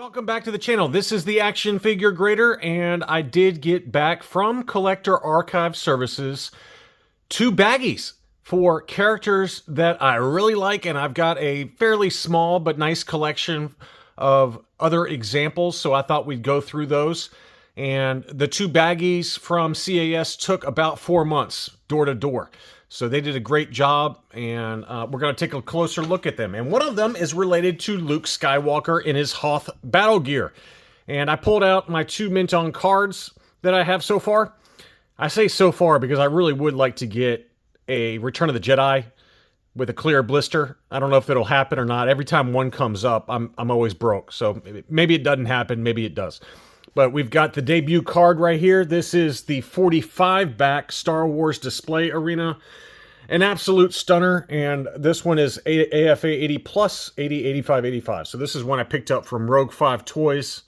Welcome back to the channel. This is the Action Figure Grader, and I did get back from Collector Archive Services 2 baggies for characters that I really like, and I've got a fairly small but nice collection of other examples, so I thought we'd go through those. And the 2 baggies from CAS took about 4 months, door to door. So they did a great job, and we're going to take a closer look at them. And one of them is related to Luke Skywalker in his Hoth battle gear. And I pulled out my 2 mint on cards that I have so far. I say so far because I really would like to get a Return of the Jedi with a clear blister. I don't know if it'll happen or not. Every time one comes up, I'm always broke. So maybe it doesn't happen, maybe it does. But we've got the debut card right here. This is the 45 back Star Wars Display Arena. An absolute stunner, and this one is AFA 80 plus 80, 85, 85. So this is one I picked up from Rogue 5 Toys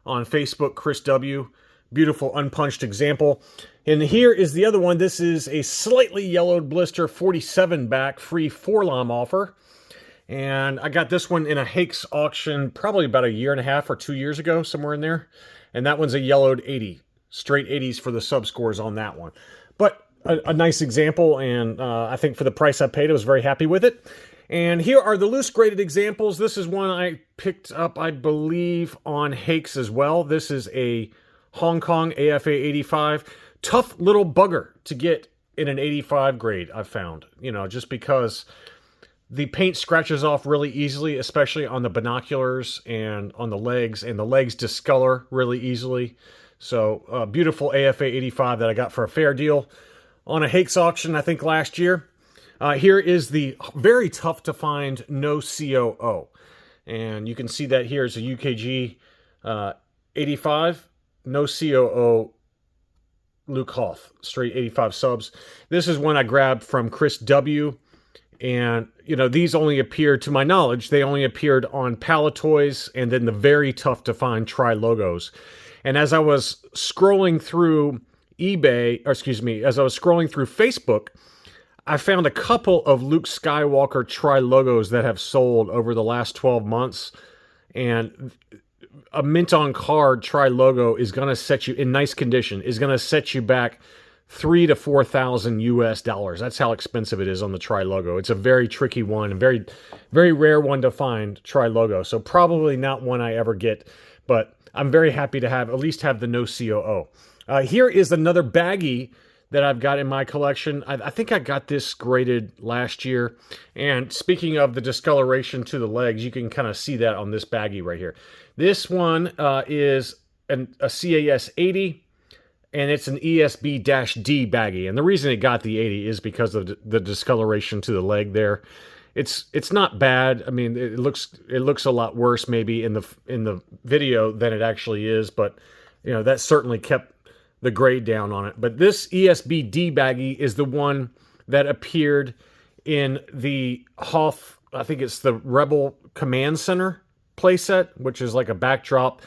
on Facebook, Chris W. Beautiful unpunched example. And here is the other one. This is a slightly yellowed blister 47 back free 4-LOM offer. And I got this one in a Hakes auction probably about 1.5 years or 2 years ago, somewhere in there. And that one's a yellowed 80. Straight 80s for the sub-scores on that one. But a nice example, and I think for the price I paid, I was very happy with it. And here are the loose graded examples. This is one I picked up, I believe, on Hakes as well. This is a Hong Kong AFA 85. Tough little bugger to get in an 85 grade, I've found. You know, just because the paint scratches off really easily, especially on the binoculars and on the legs discolor really easily. So, beautiful AFA 85 that I got for a fair deal on a Hakes auction, I think, last year. Here is the very tough to find no COO. And you can see that here is a UKG 85, no COO Luke Hoth, straight 85 subs. This is one I grabbed from Chris W. And, you know, these only appeared, to my knowledge, they only appeared on Palatoys and then the very tough to find Tri-Logos. And as I was scrolling through as I was scrolling through Facebook, I found a couple of Luke Skywalker Tri-Logos that have sold over the last 12 months. And a mint on card Tri-Logo is going to set you, in nice condition, is going to set you back $3,000 to $4,000 US dollars. That's how expensive it is on the Tri-Logo. It's a very tricky one, a very, very rare one to find, Tri-Logo. So probably not one I ever get, but I'm very happy to at least have the no COO. Here is another baggie that I've got in my collection. I think I got this graded last year. And speaking of the discoloration to the legs, you can kind of see that on this baggie right here. This one is a CAS 80, and it's an ESB-D baggie. And the reason it got the 80 is because of the discoloration to the leg there. It's not bad. I mean, it looks a lot worse maybe in the video than it actually is, but you know, that certainly kept the grade down on it. But this ESB-D baggie is the one that appeared in the Hoth, I think it's the Rebel Command Center playset, which is like a backdrop,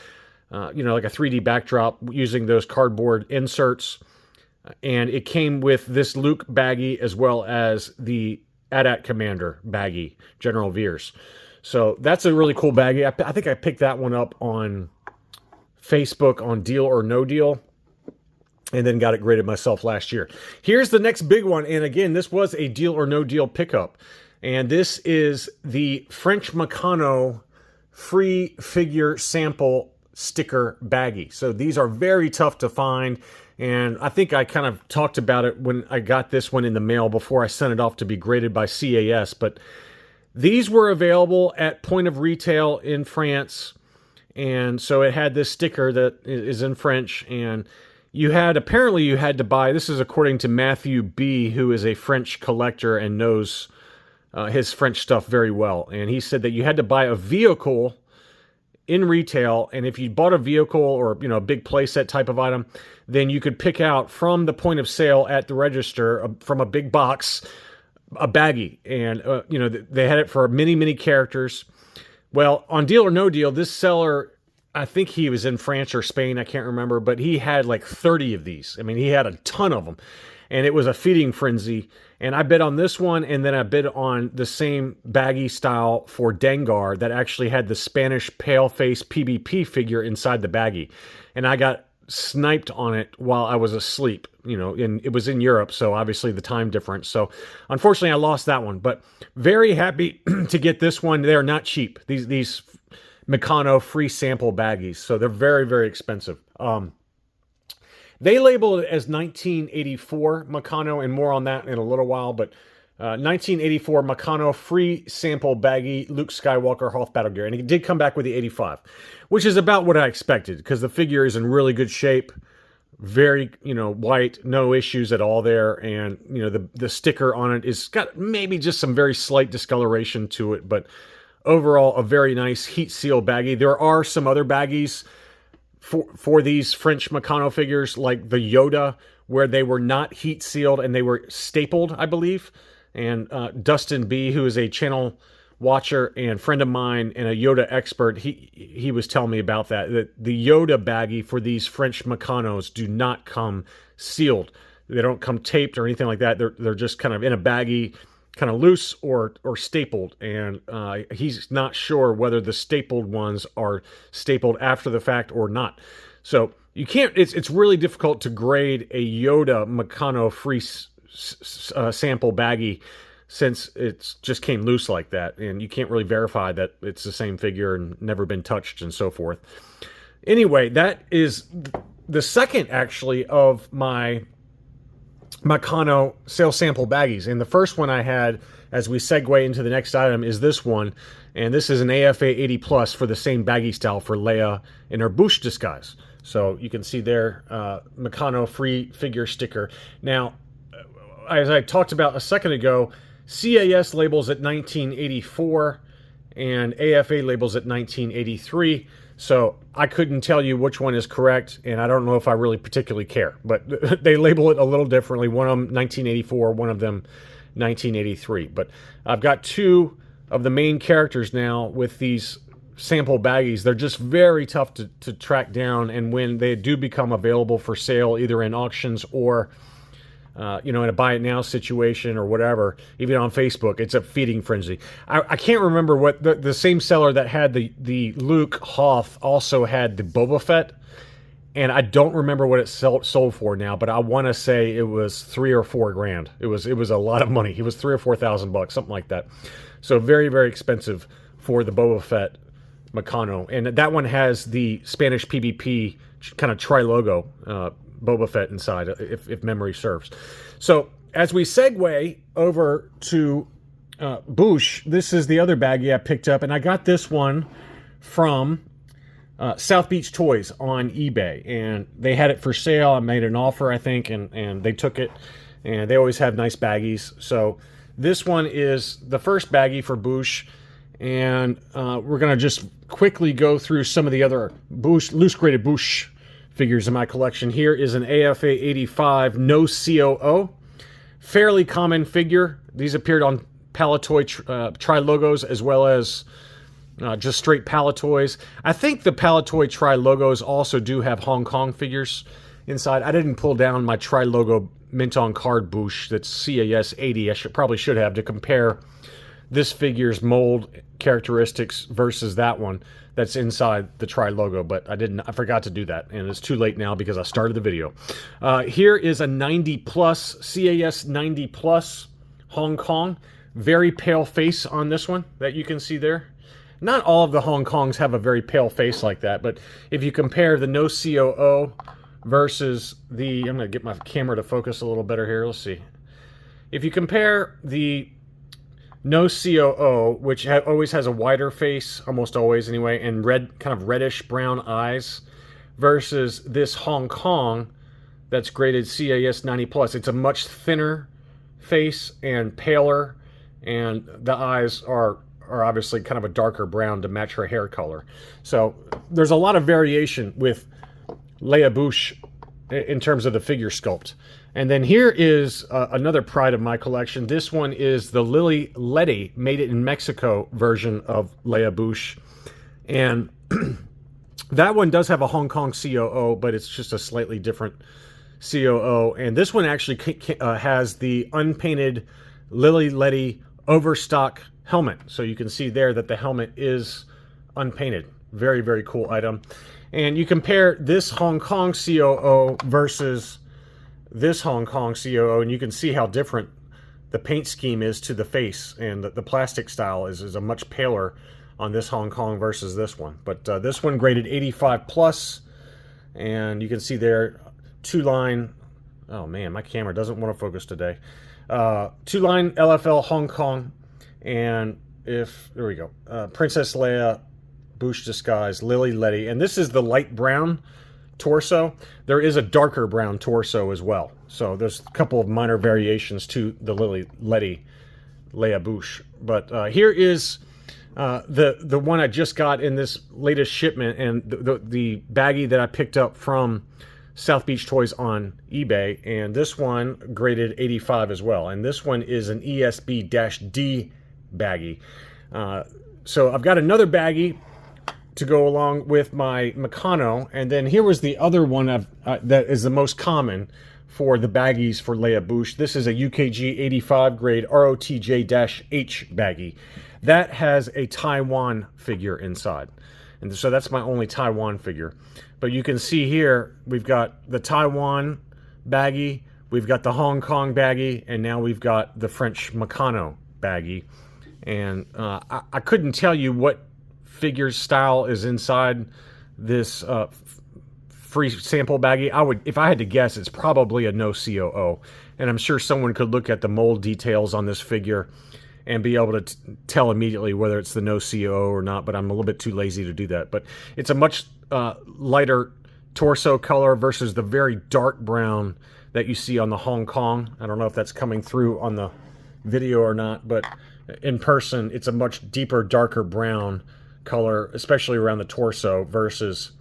you know, like a 3D backdrop using those cardboard inserts. And it came with this Luke baggie as well as the AT-AT Commander baggie, General Veers. So that's a really cool baggie. I think I picked that one up on Facebook on Deal or No Deal, and then got it graded myself last year. Here's the next big one, and again, this was a Deal or No Deal pickup. And this is the French Meccano free figure sample sticker baggie. So these are very tough to find, and I think I kind of talked about it when I got this one in the mail before I sent it off to be graded by CAS, but these were available at point of retail in France, and so it had this sticker that is in French, and apparently you had to buy, this is according to Matthew B., who is a French collector and knows his French stuff very well. And he said that you had to buy a vehicle in retail, and if you bought a vehicle or, you know, a big playset type of item, then you could pick out from the point of sale at the register, from a big box, a baggie. And, you know, they had it for many, many characters. Well, on Deal or No Deal, this seller, I think he was in France or Spain, I can't remember, but he had like 30 of these. I mean, he had a ton of them. and it was a feeding frenzy. And I bid on this one, and then I bid on the same baggy style for Dengar that actually had the Spanish paleface PvP figure inside the baggie. And I got sniped on it while I was asleep, and it was in Europe, so obviously the time difference. So unfortunately I lost that one, but very happy to get this one. They're not cheap. These Meccano free sample baggies, so they're very, very expensive. They label it as 1984 Meccano, and more on that in a little while, but 1984 Meccano free sample baggy Luke Skywalker Hoth battle gear. And it did come back with the 85, which is about what I expected, because the figure is in really good shape. Very, white, no issues at all there. And, the sticker on it is got maybe just some very slight discoloration to it, but overall a very nice heat seal baggie. There are some other baggies for these French Meccano figures, like the Yoda, where they were not heat sealed and they were stapled, I believe. And Dustin B., who is a channel watcher and friend of mine and a Yoda expert, he was telling me about that the Yoda baggie for these French Meccanos do not come sealed. They don't come taped or anything like that. They're just kind of in a baggie, kind of loose or stapled. And he's not sure whether the stapled ones are stapled after the fact or not. So you can't. It's really difficult to grade a Yoda Meccano free sample baggie, since it's just came loose like that, and you can't really verify that it's the same figure and never been touched and so forth. Anyway, that is the second, actually, of my Meccano sale sample baggies. And the first one I had, as we segue into the next item, is this one. And this is an AFA 80 Plus for the same baggy style for Leia in her Boushh disguise. So you can see there, Meccano free figure sticker. Now, as I talked about a second ago, CAS labels at 1984 and AFA labels at 1983. So I couldn't tell you which one is correct, and I don't know if I really particularly care. But they label it a little differently. One of them 1984, one of them 1983. But I've got two of the main characters now with these sample baggies. They're just very tough to track down, and when they do become available for sale, either in auctions or in a buy it now situation or whatever, even on Facebook, it's a feeding frenzy. I can't remember what the same seller that had the Luke Hoth also had the Boba Fett, and I don't remember what it sold for now, but I want to say it was $3 or $4 grand. It was a lot of money. It was $3,000 or $4,000, something like that. So very, very expensive for the Boba Fett Meccano, and that one has the Spanish PvP kind of tri-logo Boba Fett inside, if memory serves. So as we segue over to Boushh, this is the other baggie I picked up, and I got this one from South Beach Toys on eBay, and they had it for sale. I made an offer, I think, and they took it, and they always have nice baggies. So this one is the first baggie for Boushh, and we're going to just quickly go through some of the other Boushh, loose-graded Boushh figures in my collection. Here is an AFA 85 No COO. Fairly common figure. These appeared on Palatoy tri-logos as well as just straight Palatoys. I think the Palatoy tri-logos also do have Hong Kong figures inside. I didn't pull down my tri-logo mint on card Boushh that's CAS 80. I probably should have, to compare this figure's mold characteristics versus that one that's inside the tri-logo, but I forgot to do that, and it's too late now because I started the video. Here is a 90 plus, CAS 90 plus Hong Kong. Very pale face on this one that you can see there. Not all of the Hong Kongs have a very pale face like that, but if you compare the No COO versus the, I'm going to get my camera to focus a little better here, let's see. If you compare the No COO, which always has a wider face, almost always anyway, and red, kind of reddish brown eyes, versus this Hong Kong that's graded CAS 90 plus. It's a much thinner face and paler, and the eyes are obviously kind of a darker brown to match her hair color. So there's a lot of variation with Leia Boushh in terms of the figure sculpt. And then here is another pride of my collection. This one is the Lily Letty Made It in Mexico version of Leia Boushh. And that one does have a Hong Kong COO, but it's just a slightly different COO, and this one actually has the unpainted Lily Letty overstock helmet. So you can see there that the helmet is unpainted. Very, very cool item. And you compare this Hong Kong COO versus this Hong Kong COO, and you can see how different the paint scheme is to the face, and the plastic style is a much paler on this Hong Kong versus this one. But this one graded 85 plus, and you can see there 2-line. Oh man, my camera doesn't want to focus today. 2-line LFL Hong Kong, and there we go. Princess Leia, Boushh disguise, Lily Letty, and this is the light brown torso. There is a darker brown torso as well. So there's a couple of minor variations to the Lily Letty Leia Boushh. But here is the one I just got in this latest shipment, and the baggie that I picked up from South Beach Toys on eBay, and this one graded 85 as well. And this one is an ESB-D baggie. So I've got another baggie to go along with my Meccano, and then here was the other one that is the most common for the baggies for Leia Boushh. This is a UKG 85 grade ROTJ-H baggie. That has a Taiwan figure inside. And so that's my only Taiwan figure. But you can see here, we've got the Taiwan baggie, we've got the Hong Kong baggie, and now we've got the French Meccano baggie. And I couldn't tell you what figure style is inside this free sample baggie. If I had to guess, it's probably a no COO. And I'm sure someone could look at the mold details on this figure and be able to tell immediately whether it's the no COO or not, but I'm a little bit too lazy to do that. But it's a much lighter torso color versus the very dark brown that you see on the Hong Kong. I don't know if that's coming through on the video or not, but in person, it's a much deeper, darker brown color, especially around the torso versus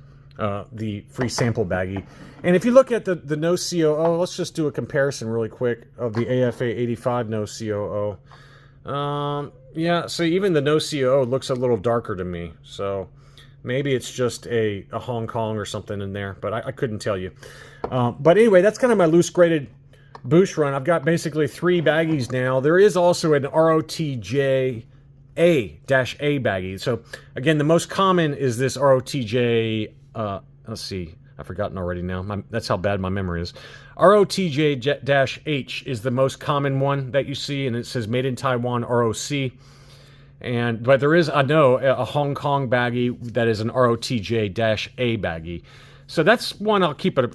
the free sample baggie. And if you look at the no COO, let's just do a comparison really quick of the AFA 85 no COO. Yeah, so even the no COO looks a little darker to me. So maybe it's just a Hong Kong or something in there, but I couldn't tell you. But anyway, that's kind of my loose graded Boushh run. I've got basically 3 baggies now. There is also an ROTJ A-A baggie. So again, the most common is this ROTJ, let's see, I've forgotten already now. That's how bad my memory is. ROTJ-H is the most common one that you see, and it says made in Taiwan ROC. But there is, I know, a Hong Kong baggie that is an ROTJ-A baggie. So that's one I'll keep an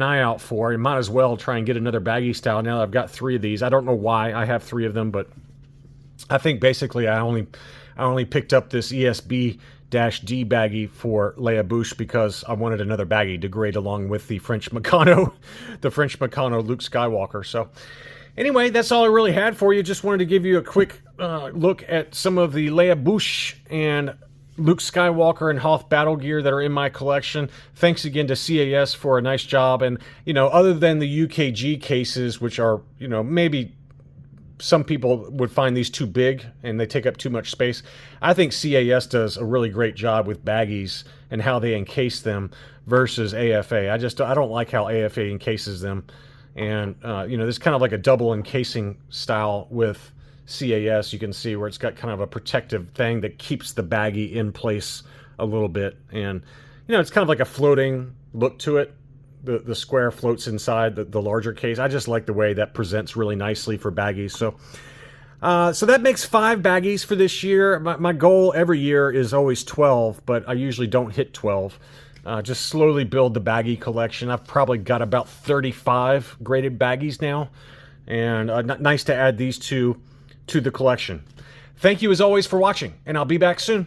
eye out for. You might as well try and get another baggie style now that I've got 3 of these. I don't know why I have 3 of them, but I think basically I only picked up this ESB-D baggie for Leia Boushh because I wanted another baggie to grade along with the French Meccano, Luke Skywalker. So anyway, that's all I really had for you. Just wanted to give you a quick look at some of the Leia Boushh and Luke Skywalker and Hoth battle gear that are in my collection. Thanks again to CAS for a nice job. And, other than the UKG cases, which are, maybe some people would find these too big and they take up too much space, I think CAS does a really great job with baggies and how they encase them versus AFA. I don't like how AFA encases them. And, there's kind of like a double encasing style with CAS. You can see where it's got kind of a protective thing that keeps the baggie in place a little bit. And, it's kind of like a floating look to it. The square floats inside the larger case. I just like the way that presents really nicely for baggies. So that makes 5 baggies for this year. My goal every year is always 12, but I usually don't hit 12. Just slowly build the baggie collection. I've probably got about 35 graded baggies now. And nice to add these two to the collection. Thank you as always for watching, and I'll be back soon.